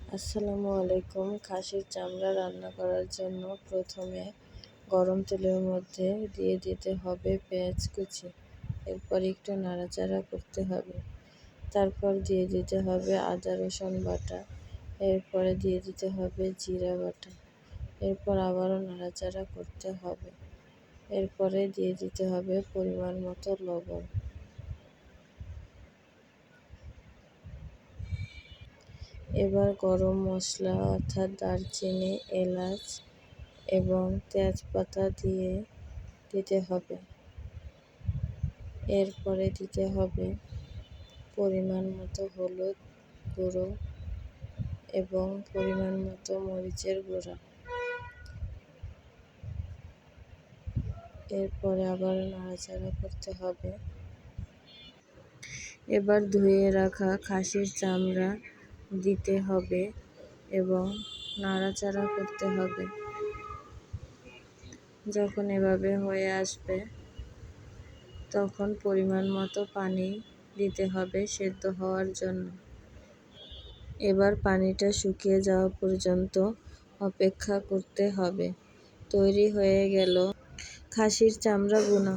আসসালামু আলাইকুম। খাসির চামড়া রান্না করার জন্য প্রথমে গরম তেলের মধ্যে দিয়ে দিতে হবে পেঁয়াজ কুচি। এরপর একটু নাড়াচাড়া করতে হবে। তারপর দিয়ে দিতে হবে আদা রসুন বাটা। এরপরে দিয়ে দিতে হবে জিরা বাটা। এরপর আবারও নাড়াচাড়া করতে হবে। এরপরে দিয়ে দিতে হবে পরিমাণ মতো লবণ। এবার গরম মশলা অর্থাৎ দারচিনি, এলাচ এবং তেজপাতা দিয়ে দিতে হবে। এরপরে দিতে হবে পরিমাণ মতো হলুদ গুঁড়ো এবং পরিমাণ মতো মরিচের গুঁড়া। এরপরে আবার নাড়াচাড়া করতে হবে। এবার ধুয়ে রাখা খাসির চামড়া দিতে হবে এবং নাড়াচাড়া করতে হবে। যখন এভাবে হয়ে আসবে তখন পরিমাণ মতো পানি দিতে হবে সেদ্ধ হওয়ার জন্য। এবার পানিটা শুকিয়ে যাওয়া পর্যন্ত অপেক্ষা করতে হবে। তৈরি হয়ে গেল খাসির চামড়া ভুনা।